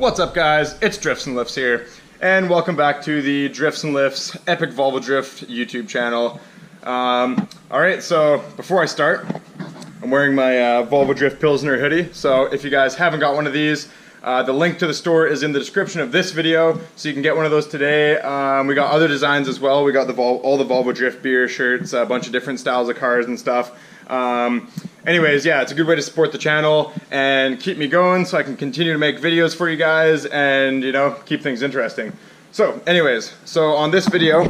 What's up, guys? It's Drifts and Lifts here, and welcome back to the Drifts and Lifts Epic Volvo Drift YouTube channel. Alright, so before I start, I'm wearing my Volvo Drift Pilsner hoodie, so if you guys haven't got one of these, the link to the store is in the description of this video, so you can get one of those today. We got other designs as well. We got all the Volvo Drift beer shirts, a bunch of different styles of cars and stuff. Anyways, yeah, it's a good way to support the channel and keep me going so I can continue to make videos for you guys and, you know, keep things interesting. So anyways, on this video,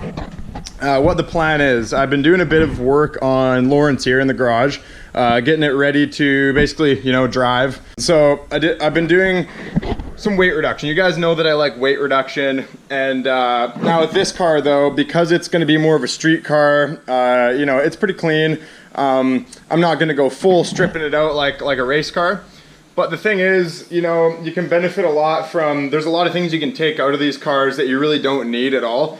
what the plan is, I've been doing a bit of work on Lawrence here in the garage, getting it ready to basically, you know, drive. So I've been doing some weight reduction. You guys know that I like weight reduction, and now with this car though, because it's going to be more of a street car, you know, it's pretty clean. I'm not going to go full stripping it out like a race car, but the thing is, you know, you can benefit a lot from, there's a lot of things you can take out of these cars that you really don't need at all.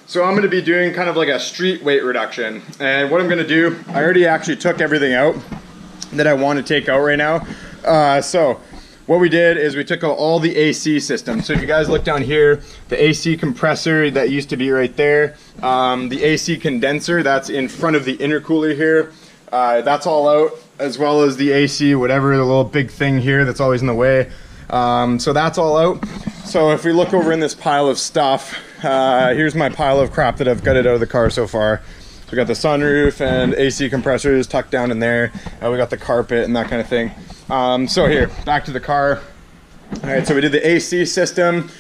So I'm going to be doing kind of like a street weight reduction, and what I'm going to do, I already actually took everything out that I want to take out right now. So what we did is we took out all the AC systems. So if you guys look down here, the AC compressor that used to be right there, the AC condenser that's in front of the intercooler here, that's all out, as well as the AC, whatever, the little big thing here that's always in the way. So that's all out. So if we look over in this pile of stuff, here's my pile of crap that I've gutted out of the car so far. So we got the sunroof and AC compressors tucked down in there. We got the carpet and that kind of thing. So here, back to the car. All right, so we did the AC system.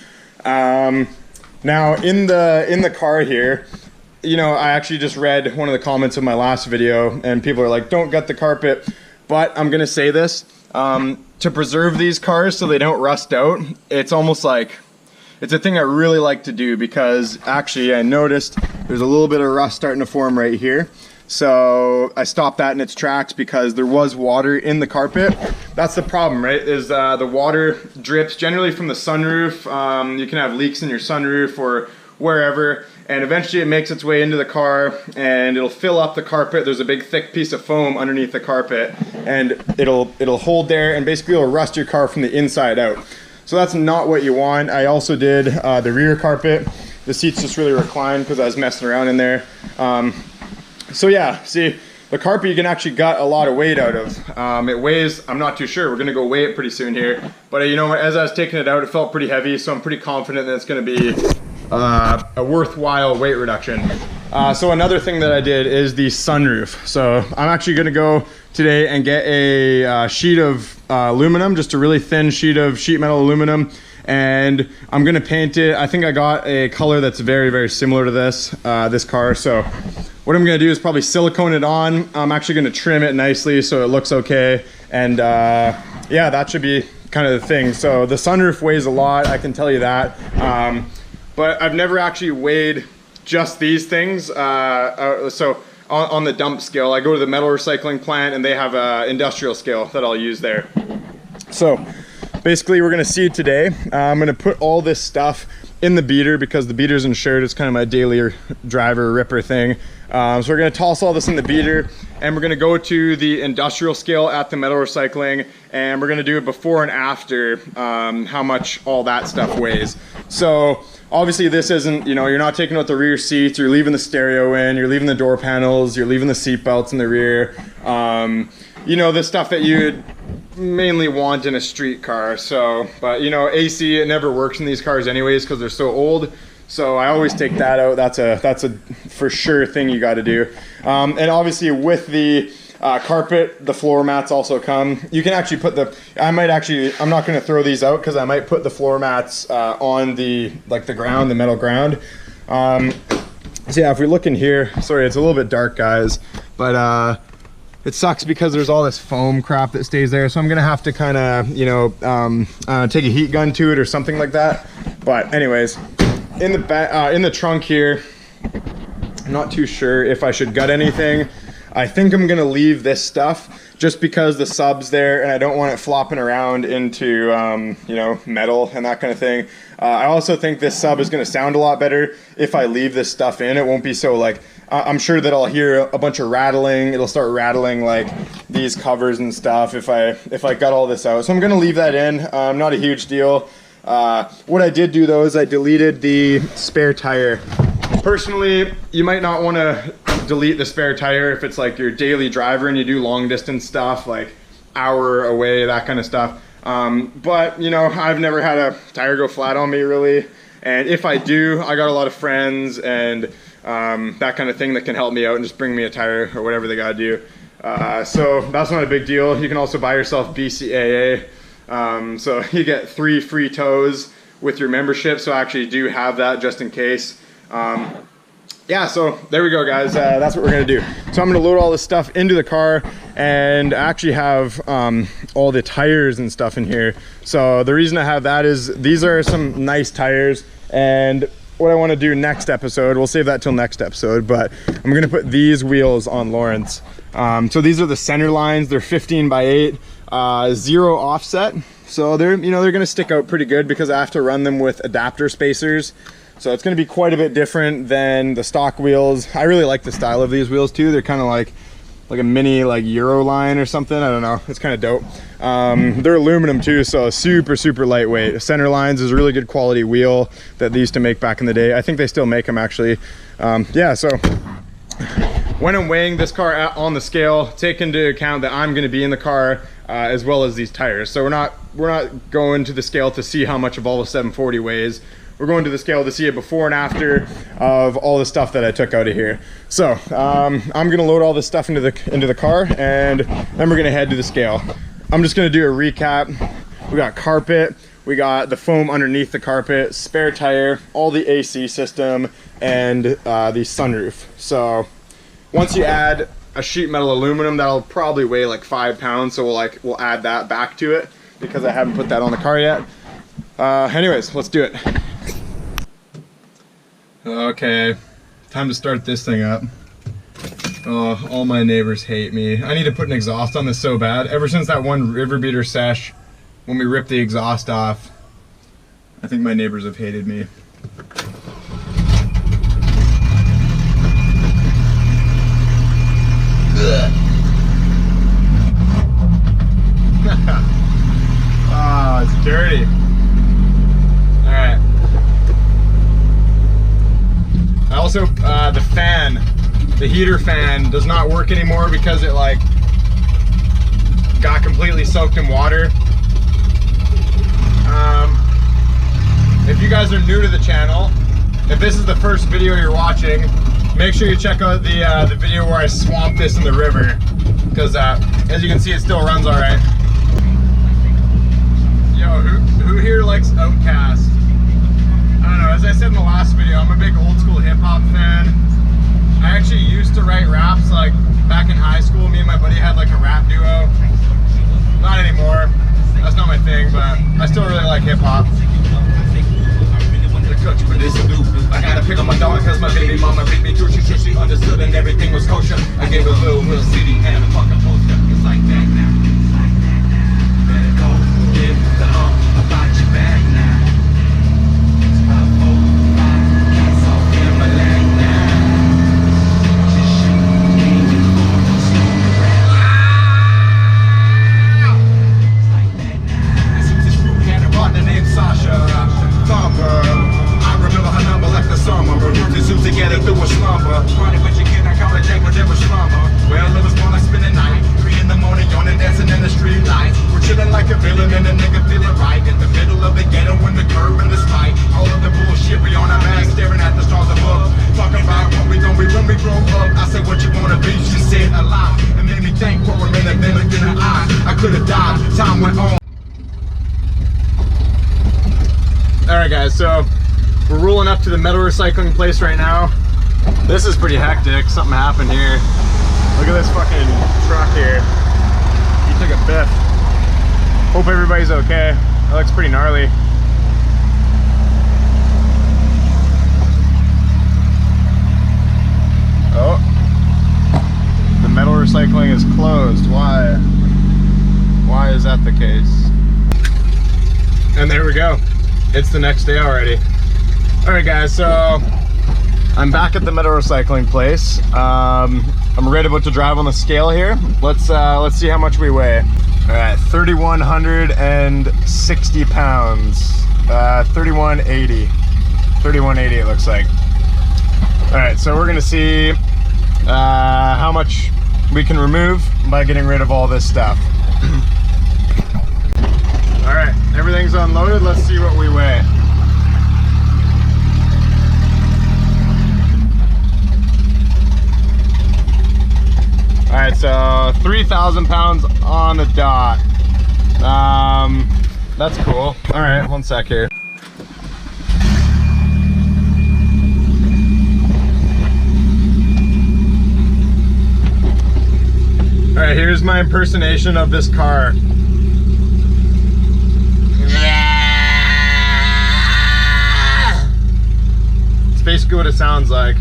Now in the car here, you know, I actually just read one of the comments of my last video, and people are like, don't gut the carpet. But I'm gonna say this, to preserve these cars so they don't rust out, it's almost like, it's a thing I really like to do, because actually I noticed there's a little bit of rust starting to form right here. So I stopped that in its tracks because there was water in the carpet. That's the problem, right? Is the water drips generally from the sunroof. You can have leaks in your sunroof or wherever, and eventually it makes its way into the car and it'll fill up the carpet. There's a big thick piece of foam underneath the carpet, and it'll hold there, and basically it'll rust your car from the inside out. So that's not what you want. I also did the rear carpet. The seats just really reclined because I was messing around in there. So yeah, see, the carpet you can actually gut a lot of weight out of. It weighs, I'm not too sure, we're gonna go weigh it pretty soon here. But you know, as I was taking it out, it felt pretty heavy, so I'm pretty confident that it's gonna be a worthwhile weight reduction. So another thing that I did is the sunroof. So I'm actually gonna go today and get a sheet of aluminum, just a really thin sheet of sheet metal aluminum, and I'm gonna paint it. I think I got a color that's very, very similar to this car. So what I'm gonna do is probably silicone it on. I'm actually gonna trim it nicely so it looks okay, and yeah, that should be kind of the thing. So the sunroof weighs a lot, I can tell you that, but I've never actually weighed just these things. So on the dump scale, I go to the metal recycling plant and they have an industrial scale that I'll use there. So basically we're gonna see today, I'm gonna put all this stuff in the beater because the beater's insured. It's kind of my daily driver ripper thing. So we're gonna toss all this in the beater, and we're gonna go to the industrial scale at the metal recycling, and we're gonna do it before and after, how much all that stuff weighs. So obviously this isn't, you know, you're not taking out the rear seats, you're leaving the stereo in, you're leaving the door panels, you're leaving the seat belts in the rear. You know, the stuff that you'd mainly want in a street car. So, but you know, AC, it never works in these cars anyways because they're so old. So I always take that out. That's a for sure thing you got to do. And obviously with the carpet, the floor mats also come. You can actually put I'm not going to throw these out because I might put the floor mats on the ground, the metal ground. So yeah, if we look in here, sorry, it's a little bit dark, guys, but it sucks because there's all this foam crap that stays there. So I'm going to have to kind of, you know, take a heat gun to it or something like that. But anyways, in the trunk here, I'm not too sure if I should gut anything. I think I'm gonna leave this stuff just because the sub's there and I don't want it flopping around into you know, metal and that kind of thing. I also think this sub is gonna sound a lot better if I leave this stuff in. It won't be so like, I'm sure that I'll hear a bunch of rattling. It'll start rattling like these covers and stuff if I got all this out. So I'm gonna leave that in. Not a huge deal. What I did do though is I deleted the spare tire. Personally, you might not want to delete the spare tire if it's like your daily driver and you do long distance stuff, like hour away, that kind of stuff. But you know, I've never had a tire go flat on me really. And if I do, I got a lot of friends and that kind of thing that can help me out and just bring me a tire or whatever they gotta do. So that's not a big deal. You can also buy yourself BCAA. So you get 3 free tows with your membership. So I actually do have that just in case. Yeah, so there we go, guys. That's what we're gonna do. So I'm gonna load all this stuff into the car and actually have all the tires and stuff in here. So the reason I have that is these are some nice tires, and what I want to do next episode, we'll save that till next episode, but I'm gonna put these wheels on Lawrence. So these are the center lines. They're 15x8, 0 offset. So they're gonna stick out pretty good because I have to run them with adapter spacers. So it's going to be quite a bit different than the stock wheels. I really like the style of these wheels too. They're kind of like a mini like Euro line or something. I don't know. It's kind of dope. They're aluminum too, so super lightweight. Center Lines is a really good quality wheel that they used to make back in the day. I think they still make them actually. Yeah, so when I'm weighing this car on the scale, take into account that I'm going to be in the car as well as these tires. So we're not going to the scale to see how much a Volvo 740 weighs. We're going to the scale to see it before and after of all the stuff that I took out of here. So I'm gonna load all this stuff into the car, and then we're gonna head to the scale. I'm just gonna do a recap. We got carpet, we got the foam underneath the carpet, spare tire, all the AC system, and the sunroof. So once you add a sheet metal aluminum, that'll probably weigh like 5 pounds. So we'll add that back to it because I haven't put that on the car yet. Anyways, let's do it. Okay, time to start this thing up. Oh, all my neighbors hate me. I need to put an exhaust on this so bad. Ever since that one river beater sesh, when we ripped the exhaust off, I think my neighbors have hated me. Oh, it's dirty. Alright. Also, the heater fan does not work anymore because it like got completely soaked in water. If you guys are new to the channel, if this is the first video you're watching, make sure you check out the video where I swamped this in the river, because as you can see, it still runs all right. Yo, who here likes Outkast? I don't know, as I said in the last video, I'm a big old school hip hop fan. I actually used to write raps like back in high school. Me and my buddy had like a rap duo. Not anymore. That's not my thing, but I still really like hip hop. I gotta pick up my dog cause my baby mama beat me too. She understood and everything was kosher. I gave her a little real city and a fucking poster. It's like that now. Better go get the hump about your back now. Together through a slumber. Party with your kid, I call it Jake, but never slumber. Well, it was more like spending night. 3 in the morning, yawning, dancing in the street lights. We're chilling like a villain and a nigga feeling right. In the middle of the ghetto, in the curb and the spite. All of the bullshit, we on our back, staring at the stars above. Talking about what we gon' be when we grow up. I said, what you wanna be? She said a lot. It made me think for a minute, then looked in her eyes. I could've died, time went on. Alright guys, so we're rolling up to the metal recycling place right now. This is pretty hectic. Something happened here. Look at this fucking truck here. He took a biff. Hope everybody's okay. That looks pretty gnarly. Oh. The metal recycling is closed. Why? Why is that the case? And there we go. It's the next day already. Alright guys, so I'm back at the metal recycling place. I'm ready to drive on the scale here. Let's see how much we weigh. Alright, 3,160 pounds. 3180. 3180 it looks like. All right, so we're gonna see how much we can remove by getting rid of all this stuff. All right, everything's unloaded. Let's see what we weigh. All right, so 3,000 pounds on the dot. That's cool. All right, one sec here. All right, here's my impersonation of this car. It's basically what it sounds like.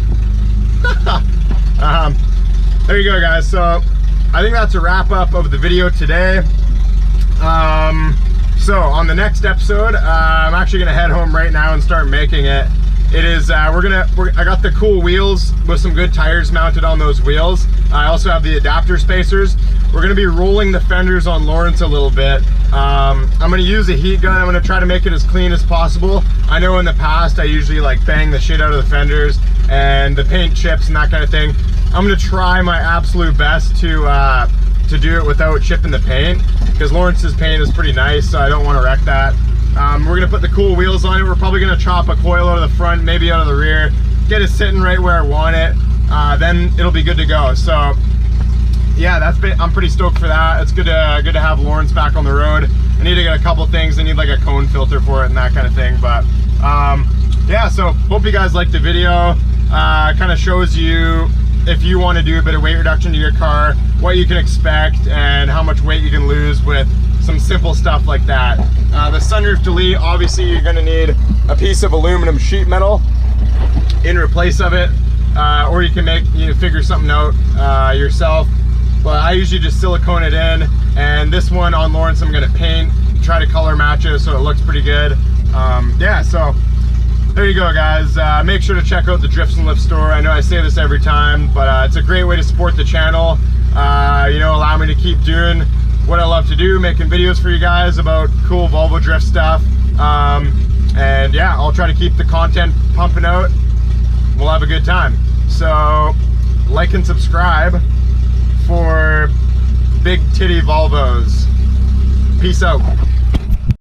There you go, guys. So I think that's a wrap up of the video today. So on the next episode, I'm actually gonna head home right now and start making it. It is, I got the cool wheels with some good tires mounted on those wheels. I also have the adapter spacers. We're gonna be rolling the fenders on Lawrence a little bit. I'm gonna use a heat gun. I'm gonna try to make it as clean as possible. I know in the past, I usually like bang the shit out of the fenders and the paint chips and that kind of thing. I'm gonna try my absolute best to do it without chipping the paint, because Lawrence's paint is pretty nice, so I don't wanna wreck that. We're gonna put the cool wheels on it. We're probably gonna chop a coil out of the front, maybe out of the rear, get it sitting right where I want it. Then it'll be good to go. So yeah, I'm pretty stoked for that. It's good to have Lawrence back on the road. I need to get a couple things. I need like a cone filter for it and that kind of thing. But yeah, so hope you guys liked the video. Kind of shows you, if you want to do a bit of weight reduction to your car, what you can expect and how much weight you can lose with some simple stuff like that. The sunroof delete, obviously you're going to need a piece of aluminum sheet metal in replace of it, or you can figure something out yourself. But I usually just silicone it in, and this one on Lawrence I'm going to paint, try to color match it so it looks pretty good. Yeah, so there you go, guys. Make sure to check out the Drifts and Lifts store. I know I say this every time, but it's a great way to support the channel. You know, allow me to keep doing what I love to do, making videos for you guys about cool Volvo drift stuff. And yeah, I'll try to keep the content pumping out. We'll have a good time. So like and subscribe for big titty Volvos. Peace out.